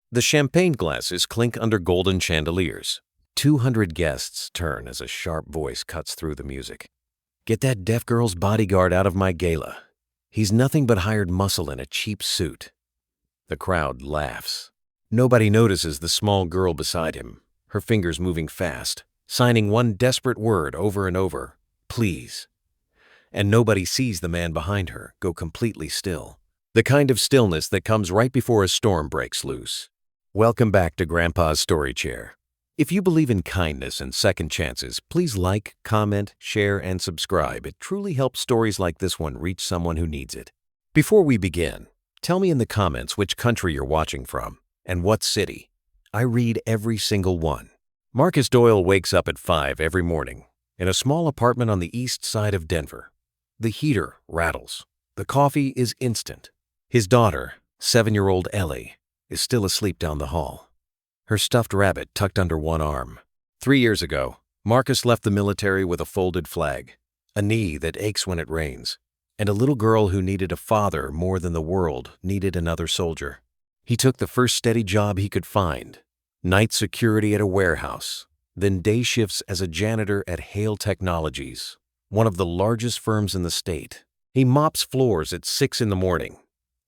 The champagne glasses clink under golden chandeliers. 200 guests turn as a sharp voice cuts through the music. "Get that deaf girl's bodyguard out of my gala. He's nothing but hired muscle in a cheap suit." The crowd laughs. Nobody notices the small girl beside him, her fingers moving fast, signing one desperate word over and over: "Please." And nobody sees the man behind her go completely still. The kind of stillness that comes right before a storm breaks loose. Welcome back to Grandpa's Story Chair. If you believe in kindness and second chances, please like, comment, share, and subscribe. It truly helps stories like this one reach someone who needs it. Before we begin, tell me in the comments which country you're watching from and what city. I read every single one. Marcus Doyle wakes up at 5 every morning in a small apartment on the east side of Denver. The heater rattles. The coffee is instant. His daughter, 7-year-old Ellie, is still asleep down the hall, her stuffed rabbit tucked under one arm. 3 years ago, Marcus left the military with a folded flag, a knee that aches when it rains, and a little girl who needed a father more than the world needed another soldier. He took the first steady job he could find, night security at a warehouse, then day shifts as a janitor at Hale Technologies, one of the largest firms in the state. He mops floors at 6 in the morning.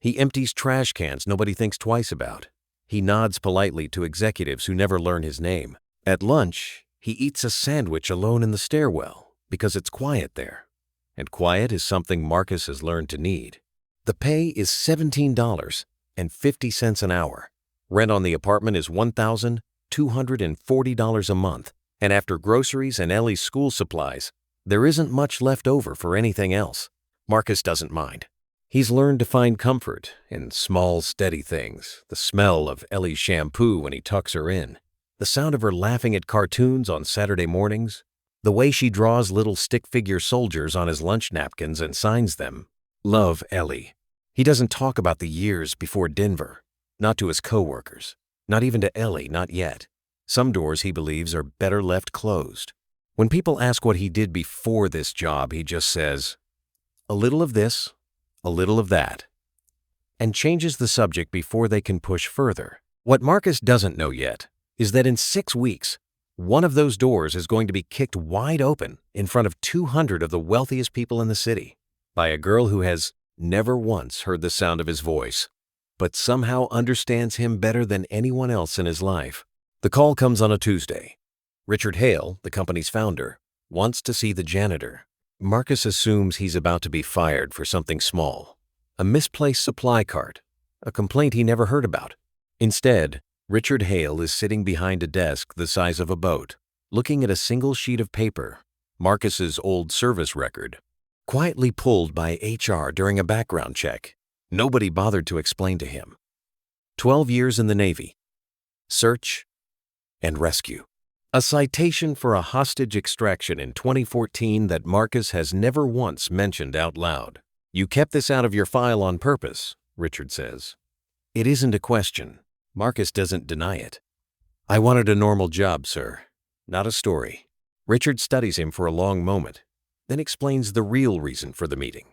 He empties trash cans nobody thinks twice about. He nods politely to executives who never learn his name. At lunch, he eats a sandwich alone in the stairwell because it's quiet there. And quiet is something Marcus has learned to need. The pay is $17.50 an hour. Rent on the apartment is $1,240 a month. And after groceries and Ellie's school supplies, there isn't much left over for anything else. Marcus doesn't mind. He's learned to find comfort in small, steady things. The smell of Ellie's shampoo when he tucks her in. The sound of her laughing at cartoons on Saturday mornings. The way she draws little stick figure soldiers on his lunch napkins and signs them. Love Ellie. He doesn't talk about the years before Denver. Not to his coworkers. Not even to Ellie, not yet. Some doors, he believes, are better left closed. When people ask what he did before this job, he just says, "A little of this, a little of that," and changes the subject before they can push further. What Marcus doesn't know yet is that in 6 weeks, one of those doors is going to be kicked wide open in front of 200 of the wealthiest people in the city by a girl who has never once heard the sound of his voice, but somehow understands him better than anyone else in his life. The call comes on a Tuesday. Richard Hale, the company's founder, wants to see the janitor. Marcus assumes he's about to be fired for something small, a misplaced supply cart, a complaint he never heard about. Instead, Richard Hale is sitting behind a desk the size of a boat, looking at a single sheet of paper, Marcus's old service record, quietly pulled by HR during a background check. Nobody bothered to explain to him. 12 years in the Navy. Search and rescue. A citation for a hostage extraction in 2014 that Marcus has never once mentioned out loud. "You kept this out of your file on purpose," Richard says. It isn't a question. Marcus doesn't deny it. "I wanted a normal job, sir, not a story." Richard studies him for a long moment, then explains the real reason for the meeting.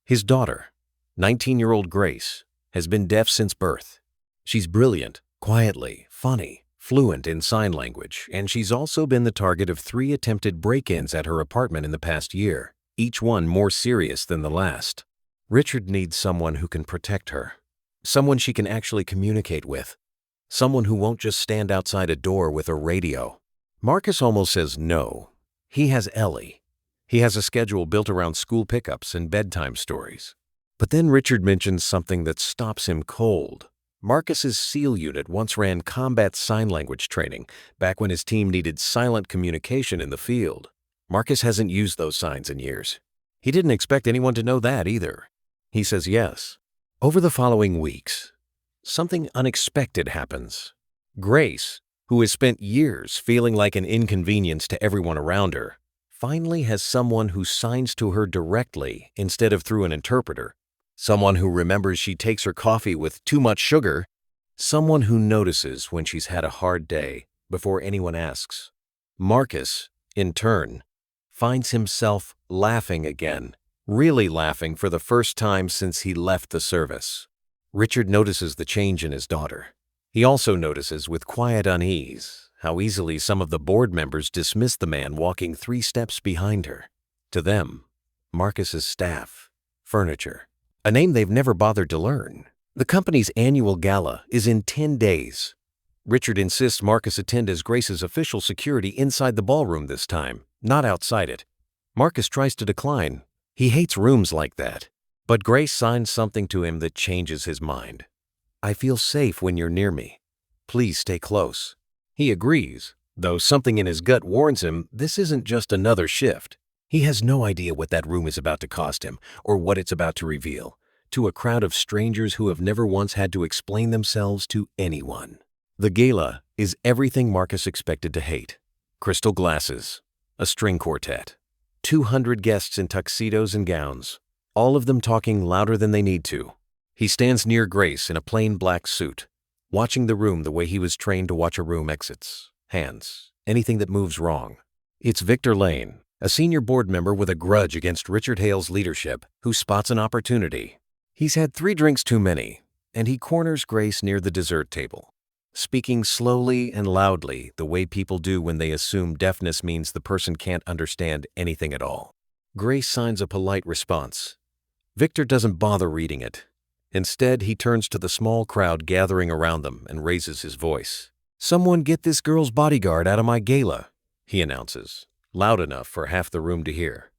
His daughter, 19-year-old Grace, has been deaf since birth. She's brilliant, quietly funny, fluent in sign language, and she's also been the target of 3 attempted break-ins at her apartment in the past year, each one more serious than the last. Richard needs someone who can protect her, someone she can actually communicate with, someone who won't just stand outside a door with a radio. Marcus almost says no. He has Ellie. He has a schedule built around school pickups and bedtime stories. But then Richard mentions something that stops him cold. Marcus's SEAL unit once ran combat sign language training back when his team needed silent communication in the field. Marcus hasn't used those signs in years. He didn't expect anyone to know that either. He says yes. Over the following weeks, something unexpected happens. Grace, who has spent years feeling like an inconvenience to everyone around her, finally has someone who signs to her directly instead of through an interpreter. Someone who remembers she takes her coffee with too much sugar. Someone who notices when she's had a hard day before anyone asks. Marcus, in turn, finds himself laughing again, really laughing for the first time since he left the service. Richard notices the change in his daughter. He also notices with quiet unease how easily some of the board members dismiss the man walking 3 steps behind her. To them, Marcus is staff, furniture, a name they've never bothered to learn. The company's annual gala is in 10 days. Richard insists Marcus attend as Grace's official security inside the ballroom this time, not outside it. Marcus tries to decline. He hates rooms like that. But Grace signs something to him that changes his mind. "I feel safe when you're near me. Please stay close." He agrees, though something in his gut warns him this isn't just another shift. He has no idea what that room is about to cost him or what it's about to reveal to a crowd of strangers who have never once had to explain themselves to anyone. The gala is everything Marcus expected to hate. Crystal glasses, a string quartet, 200 guests in tuxedos and gowns, all of them talking louder than they need to. He stands near Grace in a plain black suit, watching the room the way he was trained to watch a room exits, hands, anything that moves wrong. It's Victor Lane, a senior board member with a grudge against Richard Hale's leadership, who spots an opportunity. He's had 3 drinks too many, and he corners Grace near the dessert table, speaking slowly and loudly the way people do when they assume deafness means the person can't understand anything at all. Grace signs a polite response. Victor doesn't bother reading it. Instead, he turns to the small crowd gathering around them and raises his voice. "Someone get this girl's bodyguard out of my gala," he announces, loud enough for half the room to hear.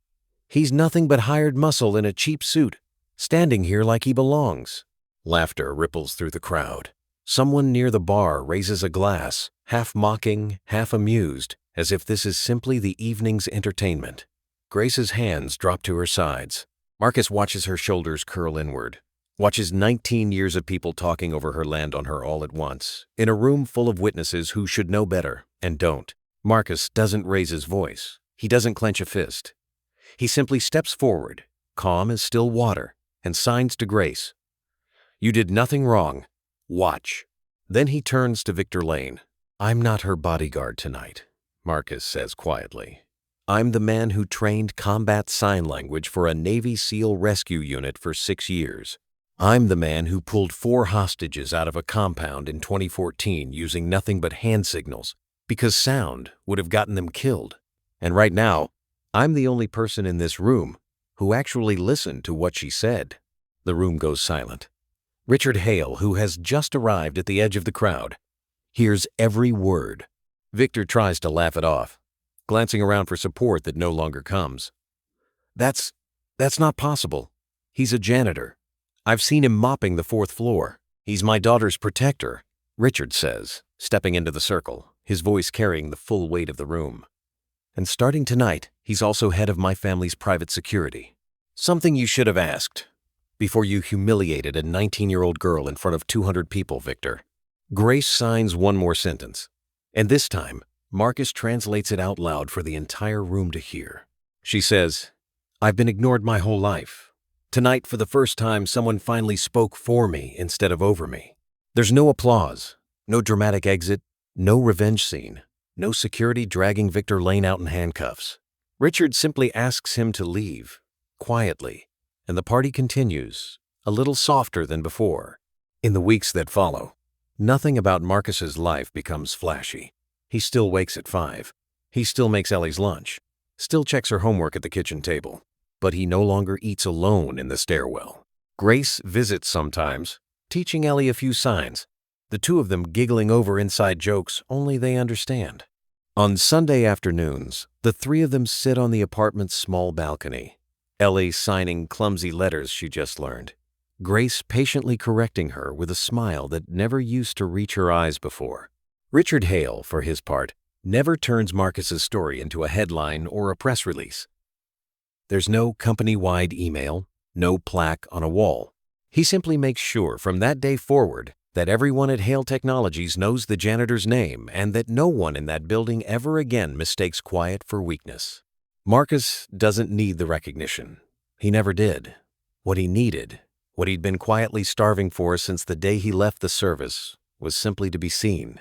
"He's nothing but hired muscle in a cheap suit, standing here like he belongs." Laughter ripples through the crowd. Someone near the bar raises a glass, half mocking, half amused, as if this is simply the evening's entertainment. Grace's hands drop to her sides. Marcus watches her shoulders curl inward, watches 19 years of people talking over her land on her all at once, in a room full of witnesses who should know better and don't. Marcus doesn't raise his voice. He doesn't clench a fist. He simply steps forward, calm as still water, and signs to Grace. "You did nothing wrong. Watch." Then he turns to Victor Lane. "I'm not her bodyguard tonight," Marcus says quietly. "I'm the man who trained combat sign language for a Navy SEAL rescue unit for 6 years. I'm the man who pulled 4 hostages out of a compound in 2014 using nothing but hand signals because sound would have gotten them killed. And right now, I'm the only person in this room who actually listened to what she said." The room goes silent. Richard Hale, who has just arrived at the edge of the crowd, hears every word. Victor tries to laugh it off, glancing around for support that no longer comes. That's not possible. He's a janitor. I've seen him mopping the 4th floor. He's my daughter's protector," Richard says, stepping into the circle, his voice carrying the full weight of the room. "And starting tonight, he's also head of my family's private security. Something you should have asked before you humiliated a 19-year-old girl in front of 200 people, Victor." Grace signs one more sentence, and this time, Marcus translates it out loud for the entire room to hear. She says, "I've been ignored my whole life. Tonight, for the first time, someone finally spoke for me instead of over me." There's no applause, no dramatic exit, no revenge scene, no security dragging Victor Lane out in handcuffs. Richard simply asks him to leave, quietly, and the party continues, a little softer than before. In the weeks that follow, nothing about Marcus's life becomes flashy. He still wakes at 5. He still makes Ellie's lunch, still checks her homework at the kitchen table. But he no longer eats alone in the stairwell. Grace visits sometimes, teaching Ellie a few signs, the two of them giggling over inside jokes only they understand. On Sunday afternoons, the 3 of them sit on the apartment's small balcony, Ellie signing clumsy letters she just learned, Grace patiently correcting her with a smile that never used to reach her eyes before. Richard Hale, for his part, never turns Marcus's story into a headline or a press release. There's no company-wide email, no plaque on a wall. He simply makes sure from that day forward that everyone at Hale Technologies knows the janitor's name and that no one in that building ever again mistakes quiet for weakness. Marcus doesn't need the recognition. He never did. What he needed, what he'd been quietly starving for since the day he left the service, was simply to be seen.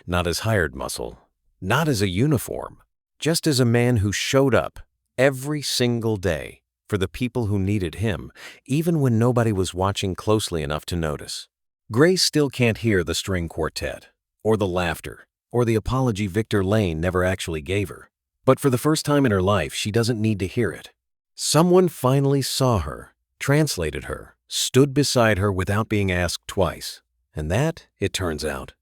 Not as hired muscle, not as a uniform, just as a man who showed up every single day for the people who needed him, even when nobody was watching closely enough to notice. Grace still can't hear the string quartet, or the laughter, or the apology Victor Lane never actually gave her. But for the first time in her life, she doesn't need to hear it. Someone finally saw her, translated her, stood beside her without being asked twice. And that, it turns out,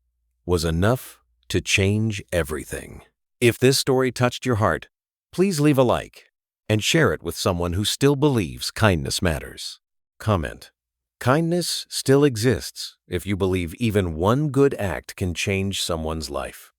was enough to change everything. If this story touched your heart, please leave a like and share it with someone who still believes kindness matters. Comment: kindness still exists if you believe even one good act can change someone's life.